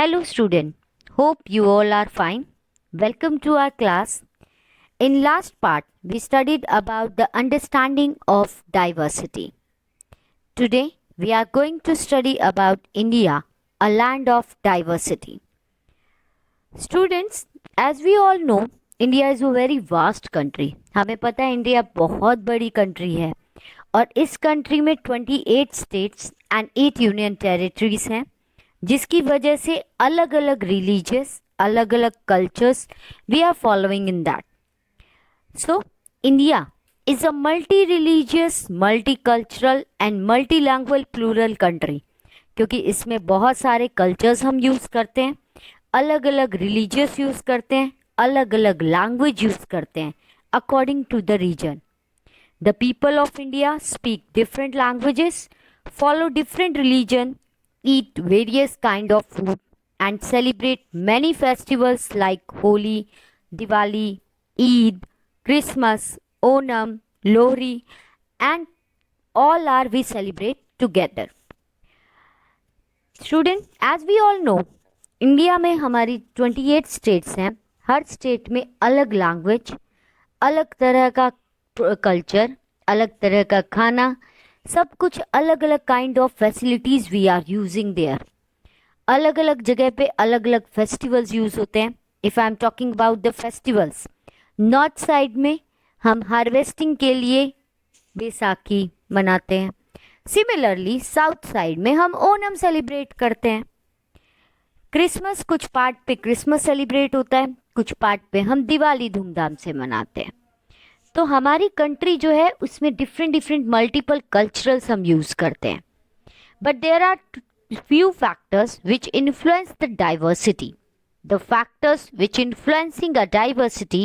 Hello student, hope you all are fine. Welcome to our class. In last part, we studied about the understanding of diversity. Today, we are going to study about India, a land of diversity. Students, as we all know, India is a very vast country. हमें पता है India बहुत बड़ी country है और इस country में 28 states and 8 union territories हैं, जिसकी वजह से अलग अलग रिलीजियस, अलग अलग cultures we are following in that. So India is a multi religious, multi cultural and multi language plural country, क्योंकि इसमें बहुत सारे कल्चर्स हम यूज़ करते हैं, अलग अलग रिलीजियस यूज़ करते हैं, अलग अलग लैंग्वेज यूज़ करते हैं according to the region. The people of India speak different languages, follow different religion, eat various kind of food, and celebrate many festivals like Holi, Diwali, Eid, Christmas, Onam, Lohri, and all are we celebrate together. Student, as we all know, India में हमारी 28 states हैं. हर state में अलग language, अलग तरह का culture, अलग तरह का खाना, सब कुछ अलग अलग kind of facilities we are using there. अलग अलग जगह पे अलग अलग फेस्टिवल्स यूज़ होते हैं. If I am talking about the festivals, north side में हम हार्वेस्टिंग के लिए बैसाखी मनाते हैं. सिमिलरली साउथ साइड में हम ओनम सेलिब्रेट करते हैं. क्रिसमस, कुछ पार्ट पे क्रिसमस सेलिब्रेट होता है, कुछ पार्ट पे हम दिवाली धूमधाम से मनाते हैं. तो हमारी कंट्री जो है उसमें डिफरेंट डिफरेंट मल्टीपल कल्चरल्स हम यूज़ करते हैं. But there are few factors which influence the diversity. The factors which influencing a diversity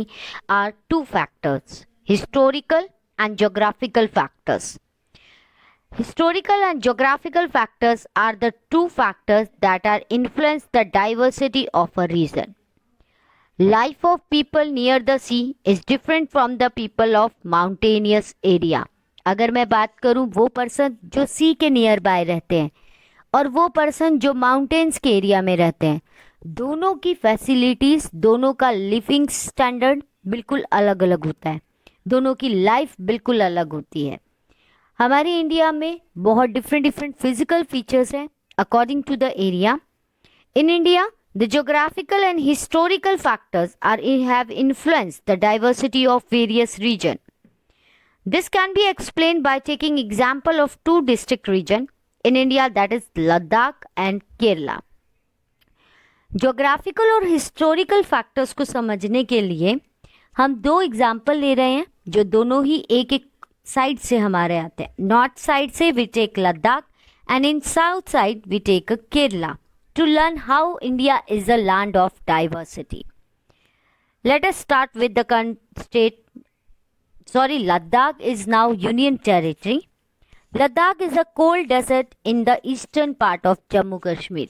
are two factors: historical and geographical factors. Historical and geographical factors are the two factors that are influence the diversity of a region. Life of people near the sea is different from the people of mountainous area. अगर मैं बात करूं वो person जो सी के near by रहते हैं और वो पर्सन जो माउंटेन्स के एरिया में रहते हैं, दोनों की फैसिलिटीज़, दोनों का लिविंग स्टैंडर्ड बिल्कुल अलग अलग होता है, दोनों की लाइफ बिल्कुल अलग होती है. हमारी इंडिया में बहुत डिफरेंट डिफरेंट फिजिकल फीचर्स हैं according to the area. In India the geographical and historical factors have influenced the diversity of various regions. This can be explained by taking example of two district regions in India, that is Ladakh and Kerala. Geographical और historical factors को समझने के लिए हम दो example ले रहे हैं जो दोनों ही एक एक साइड से हमारे आते हैं. नॉर्थ साइड से we take Ladakh and in south side we take Kerala, to learn how India is a land of diversity. Let us start with the Ladakh is now Union Territory. Ladakh is a cold desert in the eastern part of Jammu Kashmir.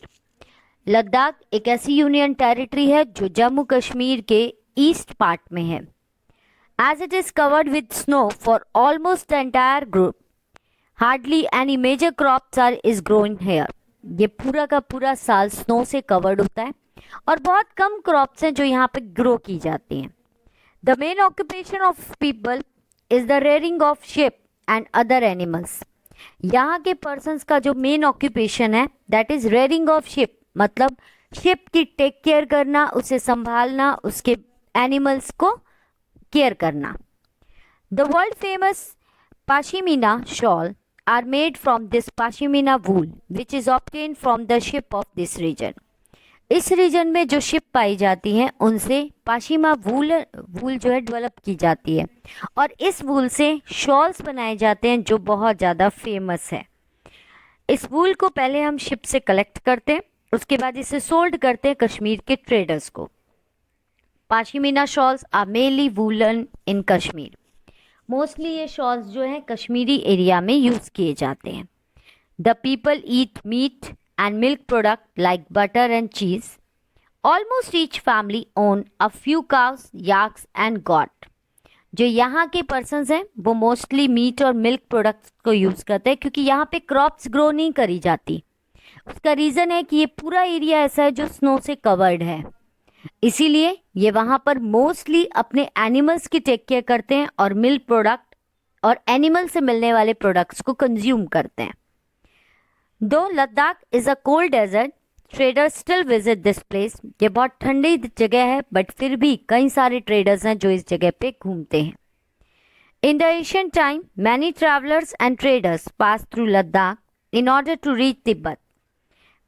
Ladakh एक ऐसी union territory है जो जम्मू कश्मीर के east part में है. As it is covered with snow for almost the entire group, hardly any major crops is grown here. ये पूरा का पूरा साल स्नो से कवर्ड होता है और बहुत कम क्रॉप्स हैं जो यहाँ पे ग्रो की जाती हैं. The main occupation of people is the rearing of sheep and other animals. यहाँ के पर्सन्स का जो मेन ऑक्यूपेशन है that is rearing of sheep, मतलब शिप की टेक केयर करना, उसे संभालना, उसके एनिमल्स को केयर करना. The world famous pashmina shawl are made from this pashmina wool which is obtained from the ship of this region. इस रीजन में जो शिप पाई जाती हैं उनसे पाशिमा वूल जो है डेवलप की जाती है और इस वूल से शॉल्स बनाए जाते हैं जो बहुत ज़्यादा फेमस है. इस वूल को पहले हम शिप से कलेक्ट करते हैं, उसके बाद इसे सोल्ड करते हैं कश्मीर के ट्रेडर्स को. Pashmina shawls are mainly woollen in Kashmir. Mostly ये शॉल्स जो हैं कश्मीरी एरिया में यूज़ किए जाते हैं. The people eat meat and milk product like butter and cheese. Almost each family own a few cows, yaks and goat. जो यहाँ के पर्सन्स हैं वो मोस्टली मीट और मिल्क प्रोडक्ट्स को यूज़ करते हैं क्योंकि यहाँ पे क्रॉप्स ग्रो नहीं करी जाती. उसका रीज़न है कि ये पूरा एरिया ऐसा है जो स्नो से कवर्ड है, इसीलिए ये वहाँ पर मोस्टली अपने एनिमल्स की टेक केयर करते हैं और मिल्क प्रोडक्ट और एनिमल से मिलने वाले प्रोडक्ट्स को कंज्यूम करते हैं। दो Ladakh is a cold desert, traders still visit this place. ये बहुत ठंडी जगह है बट फिर भी कई सारे ट्रेडर्स हैं जो इस जगह पे घूमते हैं। In the Asian time many travellers and traders pass through Ladakh in order to reach Tibet.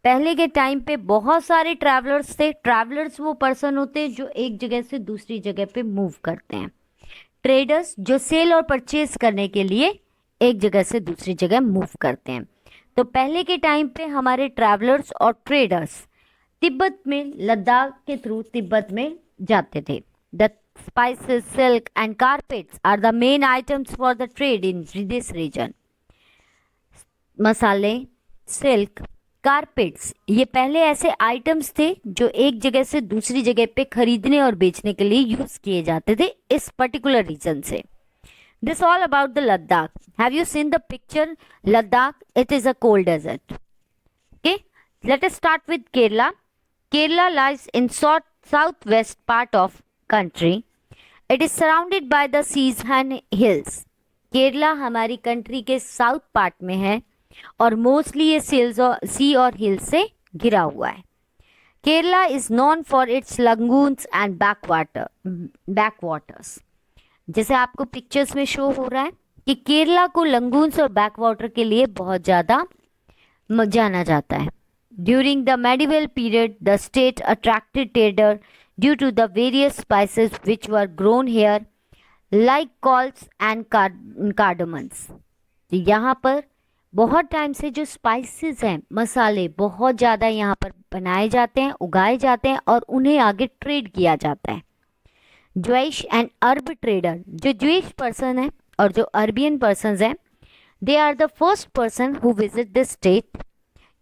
पहले के टाइम पे बहुत सारे ट्रैवलर्स थे। ट्रैवलर्स वो पर्सन होते हैं जो एक जगह से दूसरी जगह पे मूव करते हैं। ट्रेडर्स जो सेल और परचेज करने के लिए एक जगह से दूसरी जगह मूव करते हैं। तो पहले के टाइम पे हमारे ट्रैवलर्स और ट्रेडर्स तिब्बत में, लद्दाख के थ्रू तिब्बत में जाते थे। The spices, silk and carpets are the main items for the trade in this region. मसाले, सिल्क, कारपेट्स ये पहले ऐसे आइटम्स थे जो एक जगह से दूसरी जगह पे खरीदने और बेचने के लिए यूज किए जाते थे इस पर्टिकुलर रीजन से। This all about the Ladakh. Have you seen the picture? Ladakh, it is a cold desert. Okay, let us start with Kerala. Kerala lies in southwest part of country. It is surrounded by the seas and hills. Kerala हमारी country के south part में है और mostly ये सी और hills से घिरा हुआ है। Kerala is known for its lagoons and backwaters. जैसे आपको पिक्चर्स में शो हो रहा है कि केरला को लंगून्स और बैकवाटर के लिए बहुत ज़्यादा जाना जाता है। During the medieval period the state attracted trader due to the various spices which were grown here like cloves and cardamoms. यहाँ पर बहुत टाइम से जो स्पाइसेस हैं, मसाले बहुत ज़्यादा यहाँ पर बनाए जाते हैं, उगाए जाते हैं और उन्हें आगे ट्रेड किया जाता है। ज्वेश एंड अरब ट्रेडर, जो ज्वेश पर्सन है और जो अरबियन पर्सन हैं, they are the first person who visit this state.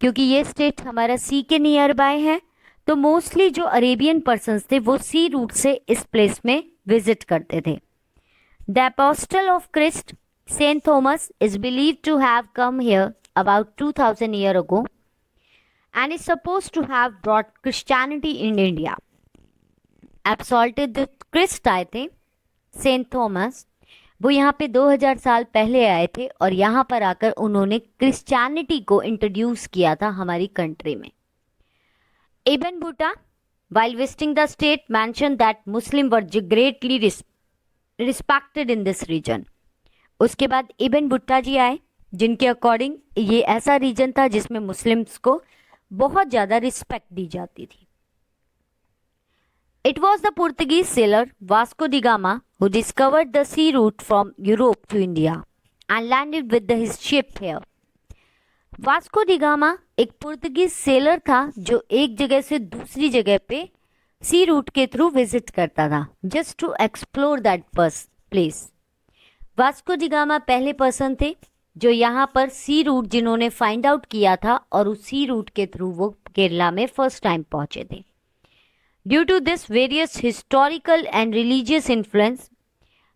क्योंकि ये स्टेट हमारा सी के नियर बाय है तो मोस्टली जो अरेबियन पर्सन थे वो सी रूट से इस प्लेस में विजिट करते थे। The apostle of Christ Saint Thomas is believed to have come here about 2000 year ago and is supposed to have brought Christianity in India. एब्सॉल्टेड क्रिस्ट आए थे, सेंट थॉमस, वो यहाँ पे 2000 साल पहले आए थे और यहाँ पर आकर उन्होंने क्रिश्चियनिटी को इंट्रोड्यूस किया था हमारी कंट्री में। इब्न बट्टा while visiting the state mentioned that Muslim were greatly respected in this region। उसके बाद इब्न बट्टा जी आए जिनके अकॉर्डिंग ये ऐसा रीजन था जिसमें मुस्लिम्स को बहुत ज़्यादा रिस्पेक्ट दी जाती थी। It was the Portuguese sailor Vasco da Gama who discovered the sea route from Europe to India and landed with his ship here। Vasco da Gama एक पुर्तगीज सेलर था जो एक जगह से दूसरी जगह पे सी रूट के थ्रू विजिट करता था just to explore that place. Vasco da Gama पहले पर्सन थे जो यहाँ पर सी रूट जिन्होंने फाइंड आउट किया था और उस सी रूट के थ्रू वो केरला में फर्स्ट टाइम पहुँचे थे। Due to this various historical and religious influence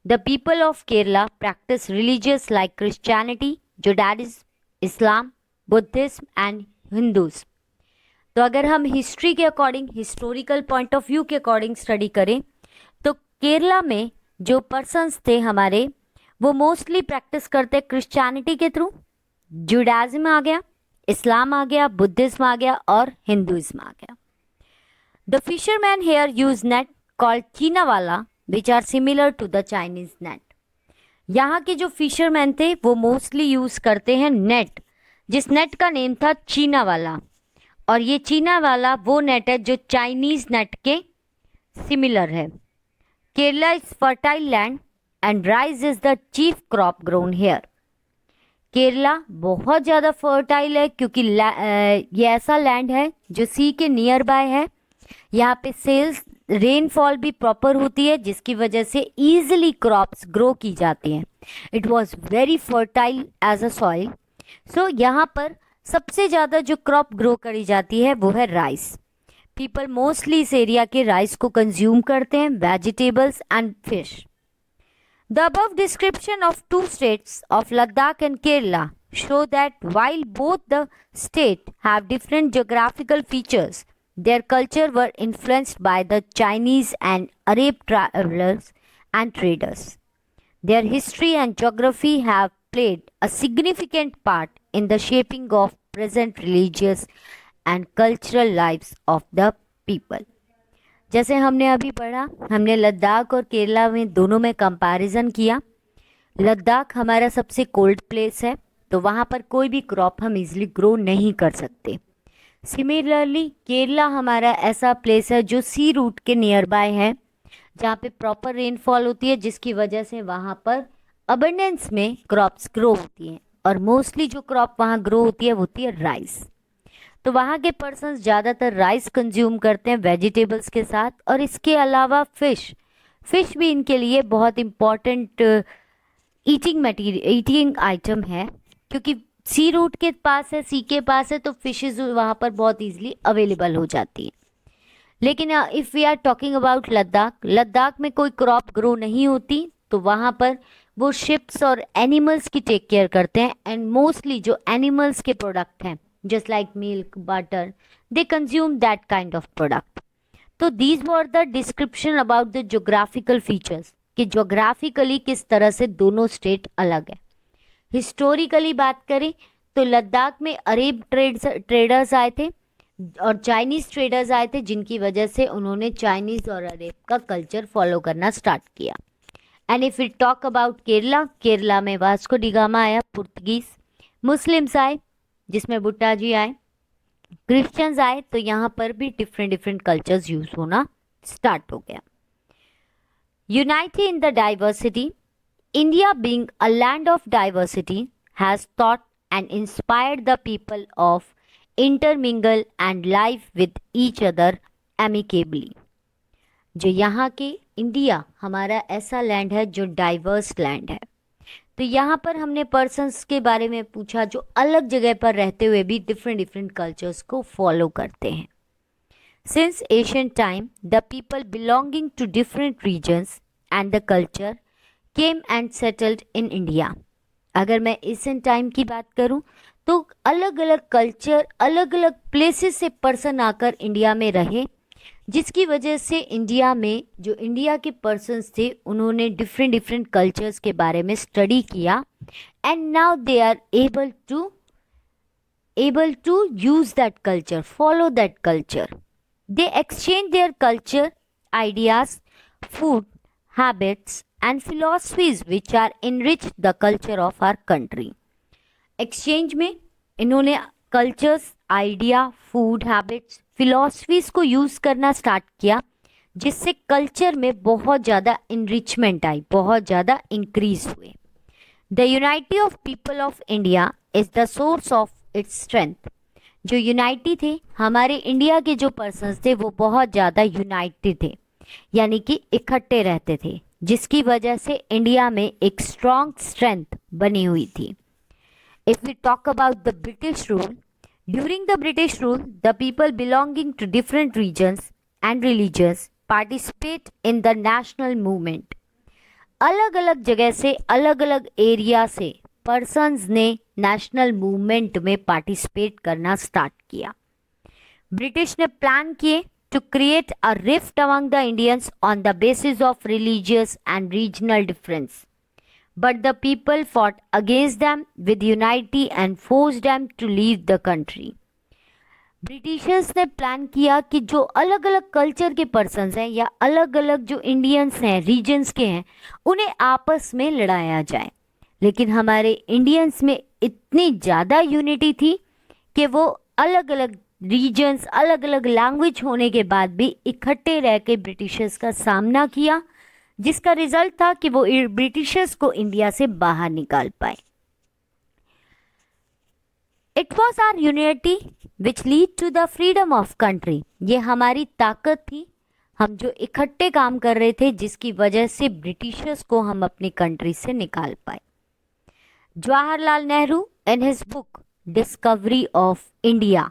the people of Kerala practice religious like Christianity, Judaism, Islam, Buddhism and Hindus. तो अगर हम हिस्ट्री के according, historical point of view के अकॉर्डिंग स्टडी करें तो केरला में जो पर्सन्स थे हमारे वो मोस्टली प्रैक्टिस करते क्रिश्चियनिटी के थ्रू, जुडाइज्म आ गया, इस्लाम आ गया, बुद्धिज्म आ गया और हिंदुइज्म आ गया। The fisherman here use net called Cheenavala which are similar to the Chinese net. यहाँ के जो फिशरमैन थे वो मोस्टली यूज करते हैं नेट, जिस नेट का नेम था चीना वाला, और ये चीना वाला वो नेट है जो चाइनीज नेट के सिमिलर है। Kerala is fertile land and rice is the chief crop grown here. Kerala बहुत ज़्यादा फर्टाइल है क्योंकि ये ऐसा लैंड है जो सी के नियर बाय है। यहाँ पे सेल्स रेनफॉल भी प्रॉपर होती है जिसकी वजह से ईजिली क्रॉप्स ग्रो की जाती हैं। It was very fertile as a soil. So यहाँ पर सबसे ज़्यादा जो क्रॉप ग्रो करी जाती है वो है राइस। पीपल मोस्टली इस एरिया के राइस को कंज्यूम करते हैं, vegetables and fish. The above description of two states of Ladakh and Kerala show that while both the state have different geographical features, their culture were influenced by the Chinese and Arab travelers and traders. Their history and geography have played a significant part in the shaping of present religious and cultural lives of the people. जैसे हमने अभी पढ़ा, हमने लद्दाख और केरला में दोनों में comparison किया। लद्दाख हमारा सबसे कोल्ड प्लेस है, तो वहाँ पर कोई भी क्रॉप हम इजीली ग्रो नहीं कर सकते। सिमिलरली केरला हमारा ऐसा प्लेस है जो सी रूट के नियर बाय है, जहाँ पे प्रॉपर रेनफॉल होती है, जिसकी वजह से वहाँ पर अबंडेंस में क्रॉप्स ग्रो होती हैं, और मोस्टली जो क्रॉप वहाँ ग्रो होती है वो होती है राइस। तो वहाँ के पर्सन्स ज़्यादातर राइस कंज्यूम करते हैं वेजिटेबल्स के साथ, और इसके अलावा फिश भी इनके लिए बहुत इम्पॉर्टेंट ईटिंग आइटम है, क्योंकि सी रूट के पास है, सी के पास है, तो फिशेज वहाँ पर बहुत ईजिली अवेलेबल हो जाती हैं। लेकिन if we are talking about Ladakh में कोई क्रॉप ग्रो नहीं होती, तो वहाँ पर वो शिप्स और एनिमल्स की टेक केयर करते हैं, एंड मोस्टली जो एनिमल्स के प्रोडक्ट हैं just like milk, butter, they consume that kind of product. तो these were the description about the geographical features, कि जोग्राफिकली किस तरह से दोनों स्टेट अलग है। हिस्टोरिकली बात करें तो लद्दाख में अरेब ट्रेडर्स आए थे और चाइनीज ट्रेडर्स आए थे, जिनकी वजह से उन्होंने चाइनीज और अरेब का कल्चर फॉलो करना स्टार्ट किया। And if we talk about Kerala में वास्को डी गामा आया, पुर्तगीज, मुस्लिम्स आए जिसमें बुट्टा जी आए, क्रिश्चियंस आए, तो यहाँ पर भी डिफरेंट कल्चर्स यूज होना स्टार्ट हो गया। Unity in the diversity, India being a land of diversity has taught and inspired the people of intermingle and live with each other amicably। जो यहाँ के इंडिया हमारा ऐसा लैंड है जो डाइवर्स लैंड है, तो यहाँ पर हमने पर्सन्स के बारे में पूछा जो अलग जगह पर रहते हुए भी डिफरेंट कल्चर्स को फॉलो करते हैं। Since ancient time the people belonging to different regions and the culture came and settled in India. अगर मैं एशियंट टाइम की बात करूँ तो अलग अलग कल्चर, अलग अलग प्लेसेस से पर्सन आकर इंडिया में रहे, जिसकी वजह से इंडिया में जो इंडिया के पर्सन्स थे उन्होंने डिफरेंट कल्चर्स के बारे में स्टडी किया, and now they are able to use that culture, follow that culture. They exchange their culture, ideas, food, habits and philosophies which are enrich the culture of our country. Exchange में इन्होंने cultures, idea, food habits, philosophies को use करना start किया, जिससे culture में बहुत ज़्यादा enrichment आई, बहुत ज़्यादा इंक्रीज हुए। The unity of people of India is the source of its strength. जो यूनाइटी थे, हमारे इंडिया के जो पर्सन्स थे वो बहुत ज़्यादा यूनाइटेड थे, यानी कि इकट्ठे रहते थे, जिसकी वजह से इंडिया में एक स्ट्रॉन्ग स्ट्रेंथ बनी हुई थी। If we talk about the British rule, during the British rule, the people belonging to different regions and religions participate in the national movement. अलग अलग जगह से, अलग अलग एरिया से पर्सन्स ने नेशनल मूवमेंट में पार्टिसिपेट करना स्टार्ट किया। ब्रिटिश ने प्लान किए to create a rift among the Indians on the basis of religious and regional difference, but the people fought against them with unity and forced them to leave the country. Britishers ने plan किया कि जो अलग अलग culture के persons हैं या अलग अलग जो इंडियंस हैं, रीजन्स के हैं, उन्हें आपस में लड़ाया जाए, लेकिन हमारे इंडियंस में इतनी ज़्यादा यूनिटी थी कि वो अलग अलग रीजन्स, अलग अलग लैंग्वेज होने के बाद भी इकट्ठे रह के ब्रिटिशर्स का सामना किया, जिसका रिजल्ट था कि वो ब्रिटिशर्स को इंडिया से बाहर निकाल पाए। It was our unity which lead to the freedom of country. ये हमारी ताकत थी, हम जो इकट्ठे काम कर रहे थे, जिसकी वजह से ब्रिटिशर्स को हम अपनी कंट्री से निकाल पाए। Jawaharlal Nehru in his book discovery of India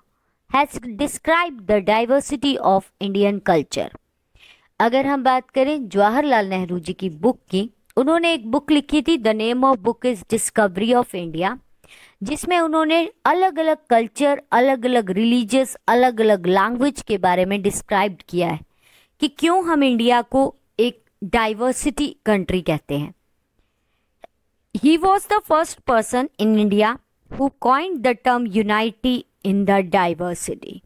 has described the diversity of Indian culture. अगर हम बात करें जवाहरलाल नेहरू जी की बुक की, उन्होंने एक बुक लिखी थी, the name of book is discovery of India, जिसमें उन्होंने अलग अलग कल्चर, अलग अलग रिलीजियस, अलग अलग लैंग्वेज के बारे में डिस्क्राइब किया है कि क्यों हम इंडिया को एक डाइवर्सिटी कंट्री कहते हैं। He was the first person in India who coined the term unity in the diversity.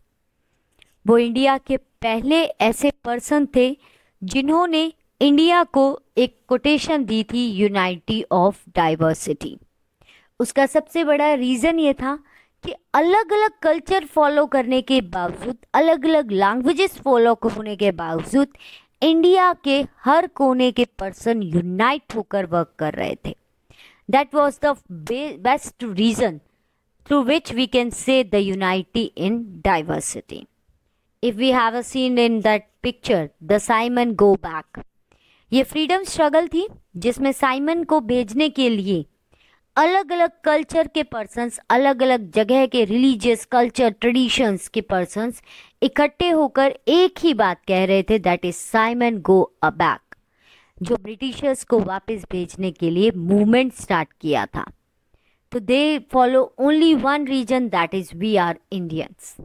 वो इंडिया के पहले ऐसे पर्सन थे जिन्होंने इंडिया को एक कोटेशन दी थी, यूनाइटी ऑफ डाइवर्सिटी। उसका सबसे बड़ा रीज़न ये था कि अलग अलग कल्चर फॉलो करने के बावजूद, अलग अलग लैंग्वेजेस फॉलो होने के बावजूद इंडिया के हर कोने के पर्सन यूनाइट होकर वर्क कर रहे थे। That was the best reason through which we can say the unity in diversity. If we have a scene in that picture the Simon go back, ये फ्रीडम स्ट्रगल थी जिसमें Simon को भेजने के लिए अलग अलग कल्चर के पर्सन्स, अलग अलग जगह के रिलीजियस कल्चर ट्रेडिशंस के पर्सन्स इकट्ठे होकर एक ही बात कह रहे थे, that is Simon go a back, जो ब्रिटिशर्स को वापस भेजने के लिए मूवमेंट स्टार्ट किया था। तो they follow only one reason, that is we are Indians.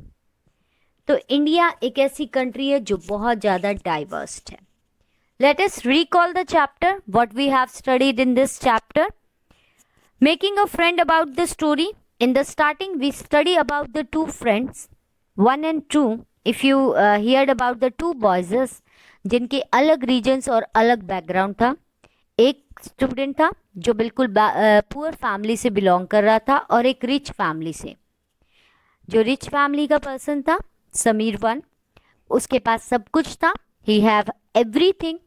तो इंडिया एक ऐसी कंट्री है जो बहुत ज़्यादा डाइवर्स है। Let us recall the chapter what we have studied in this chapter. Making a friend about the story. In the starting, we study about the two friends, 1 and 2. If you heard about the two boys, जिनके अलग regions और अलग background था। एक student था जो बिल्कुल poor family से बिलोंग कर रहा था और एक रिच फैमिली से। जो रिच फैमिली का पर्सन था समीर वन, उसके पास सब कुछ था, ही हैव एवरीथिंग,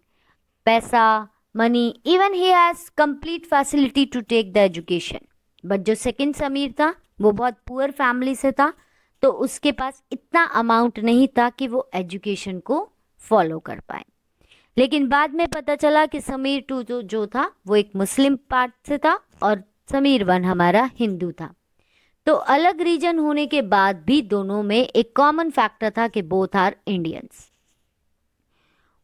पैसा, money, even he has complete facility to take the education. But जो सेकंड समीर था वो बहुत पुअर फैमिली से था, तो उसके पास इतना अमाउंट नहीं था कि वो एजुकेशन को फॉलो कर पाए। लेकिन बाद में पता चला कि समीर टू जो था वो एक मुस्लिम पार्ट से था और समीर वन हमारा हिंदू था। तो अलग रीजन होने के बाद भी दोनों में एक कॉमन फैक्टर था कि both are Indians.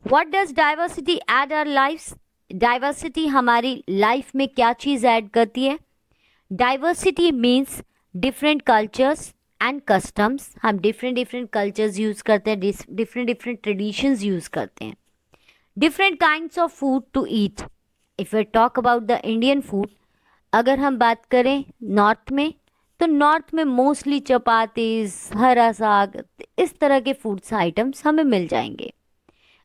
What does diversity add our lifes? Diversity हमारी लाइफ में क्या चीज़ ऐड करती है? Diversity means different cultures and customs. हम डिफरेंट कल्चर्स यूज़ करते हैं, डिफरेंट ट्रेडिशंस यूज़ करते हैं, different kinds of food to eat. If we talk about the Indian food, अगर हम बात करें नॉर्थ में, तो नॉर्थ में मोस्टली चपातीज, हरा साग, इस तरह के फूड्स आइटम्स हमें मिल जाएंगे।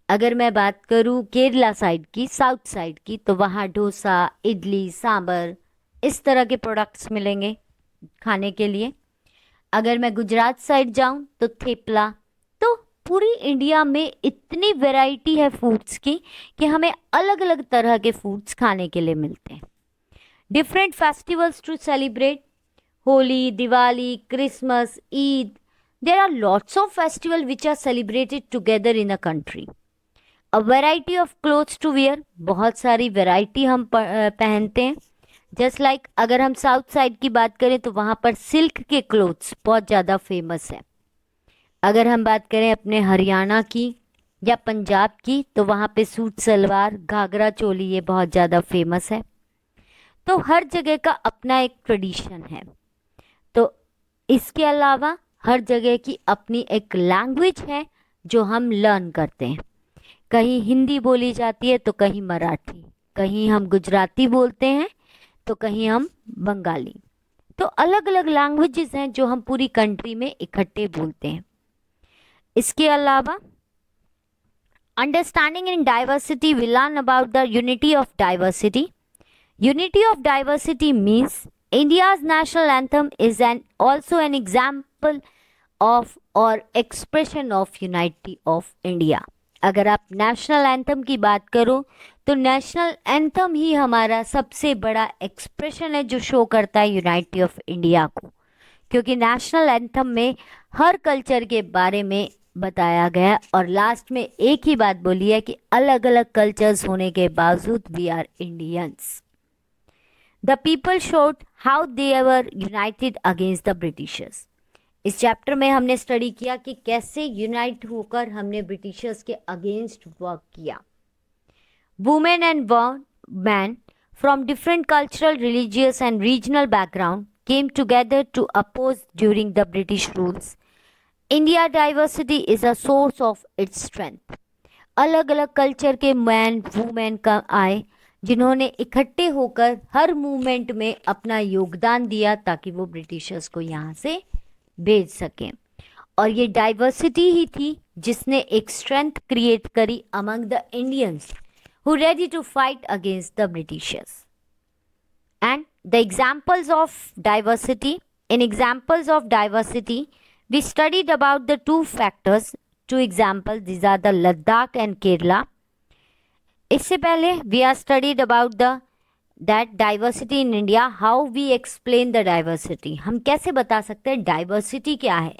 अगर मैं बात करूँ केरला साइड की, साउथ साइड की, तो वहाँ डोसा, इडली, सांबर, इस तरह के प्रोडक्ट्स मिलेंगे खाने के लिए। अगर मैं गुजरात साइड जाऊँ तो थेपला। तो पूरी इंडिया में इतनी वैरायटी है फूड्स की कि हमें अलग अलग तरह के फूड्स खाने के लिए मिलते हैं। Different festivals to celebrate, Holi, Diwali, Christmas, Eid, there are lots of festival which are celebrated together in a country. A variety of clothes to wear, बहुत सारी वैरायटी हम पहनते हैं। जस्ट लाइक अगर हम साउथ साइड की बात करें तो वहाँ पर सिल्क के क्लोथ्स बहुत ज़्यादा फेमस है। अगर हम बात करें अपने हरियाणा की या पंजाब की, तो वहाँ पे सूट सलवार, घाघरा चोली, ये बहुत ज़्यादा फेमस है। तो हर जगह का अपना एक ट्रेडिशन है। तो इसके अलावा हर जगह की अपनी एक लैंग्वेज है जो हम लर्न करते हैं। कहीं हिंदी बोली जाती है तो कहीं मराठी, कहीं हम गुजराती बोलते हैं तो कहीं हम बंगाली। तो अलग अलग लैंग्वेजेस हैं जो हम पूरी कंट्री में इकट्ठे बोलते हैं। इसके अलावा understanding in diversity, we learn about the unity of diversity. Unity of diversity means India's national anthem is also an example of or expression of unity of India. अगर आप नेशनल एंथम की बात करो तो नेशनल एंथम ही हमारा सबसे बड़ा expression है जो शो करता है यूनाइटी ऑफ इंडिया को, क्योंकि नेशनल एंथम में हर कल्चर के बारे में बताया गया और लास्ट में एक ही बात बोली है कि अलग अलग कल्चर्स होने के बावजूद we are Indians. The people showed how they were united against the Britishers. इस चैप्टर में हमने स्टडी किया कि कैसे यूनाइट होकर हमने ब्रिटिशर्स के अगेंस्ट वर्क किया। Women and man from different cultural, religious and regional background came together to oppose during the British rules. India diversity is a source of its strength. अलग अलग culture के man women का आए जिन्होंने इकट्ठे होकर हर movement में अपना योगदान दिया ताकि वो ब्रिटिशर्स को यहाँ से भेज सकें। और ये डाइवर्सिटी ही थी जिसने एक स्ट्रेंथ क्रिएट करी among the Indians who ready to fight against the Britishers. And the examples of diversity, in examples of diversity, we studied about the two factors, two examples, these are the Ladakh and Kerala. इससे पहले we are studied about the that diversity in India, how we explain the diversity. हम कैसे बता सकते हैं diversity क्या है।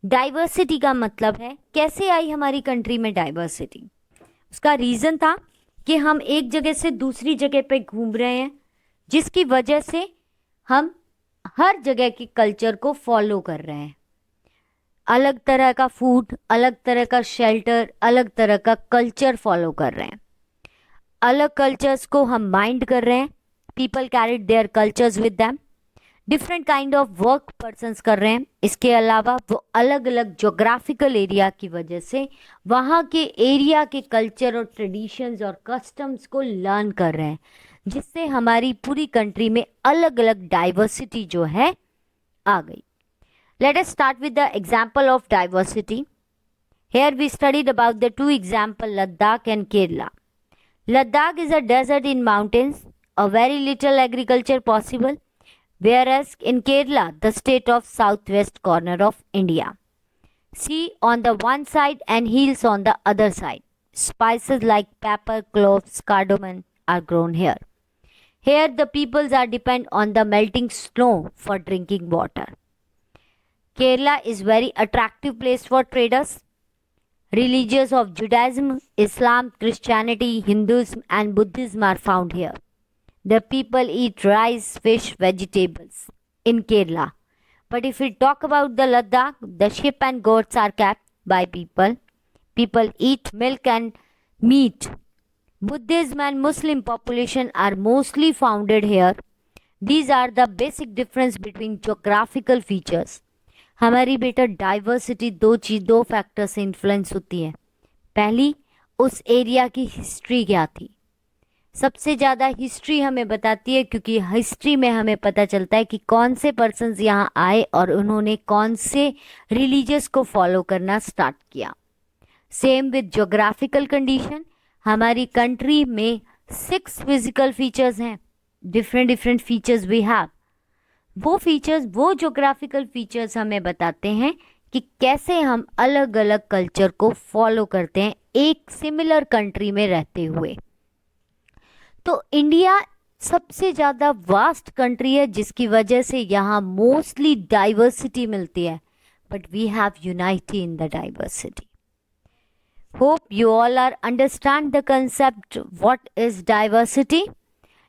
Diversity का मतलब है कैसे आई हमारी कंट्री में डाइवर्सिटी। उसका रीज़न था कि हम एक जगह से दूसरी जगह पे घूम रहे हैं जिसकी वजह से हम हर जगह के कल्चर को फॉलो कर रहे हैं। अलग तरह का फूड, अलग तरह का शेल्टर, अलग तरह का कल्चर फॉलो कर रहे हैं। अलग कल्चर्स को हम माइंड कर रहे हैं। People carried their cultures with them. Different kind of work persons कर रहे हैं। इसके अलावा वो अलग अलग जोग्राफिकल एरिया की वजह से वहाँ के एरिया के कल्चर और ट्रेडिशंस और कस्टम्स को लर्न कर रहे हैं जिससे हमारी पूरी कंट्री में अलग अलग डाइवर्सिटी जो है आ गई। Let us start with the example of diversity. Here we studied about the two example Ladakh and Kerala. Ladakh is a desert in mountains, a very little agriculture possible, whereas in Kerala, the state of southwest corner of India. Sea on the one side and hills on the other side. Spices like pepper, cloves, cardamom are grown here. Here the peoples are depend on the melting snow for drinking water. Kerala is very attractive place for traders. Religions of Judaism, Islam, Christianity, Hinduism and Buddhism are found here. The people eat rice, fish, vegetables in Kerala. But if we talk about the Ladakh, the sheep and goats are kept by people. People eat milk and meat. Buddhism and Muslim population are mostly founded here. These are the basic difference between geographical features. हमारी बेटा diversity दो factor से influence होती है। पहली, उस area की history क्या थी। सबसे ज़्यादा हिस्ट्री हमें बताती है क्योंकि हिस्ट्री में हमें पता चलता है कि कौन से पर्सन्स यहाँ आए और उन्होंने कौन से रिलीजियस को फॉलो करना स्टार्ट किया। सेम विद ज्योग्राफिकल कंडीशन, हमारी कंट्री में 6 फिजिकल फीचर्स हैं। Different features we have. वो फीचर्स, वो ज्योग्राफिकल फीचर्स हमें बताते हैं कि कैसे हम अलग अलग कल्चर को फॉलो करते हैं एक सिमिलर कंट्री में रहते हुए। तो इंडिया सबसे ज़्यादा वास्ट कंट्री है जिसकी वजह से यहाँ मोस्टली डाइवर्सिटी मिलती है, but we have unity in the diversity. Hope you all are understand the concept what is diversity.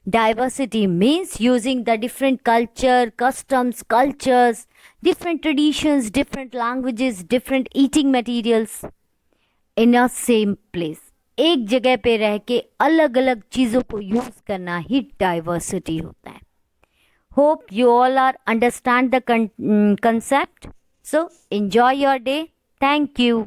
Diversity means using the different culture, customs, cultures, different traditions, different languages, different eating materials in a same place. एक जगह पे रह के अलग अलग चीज़ों को use करना ही डाइवर्सिटी होता है। Hope you all are understand the concept. So enjoy your day. Thank you.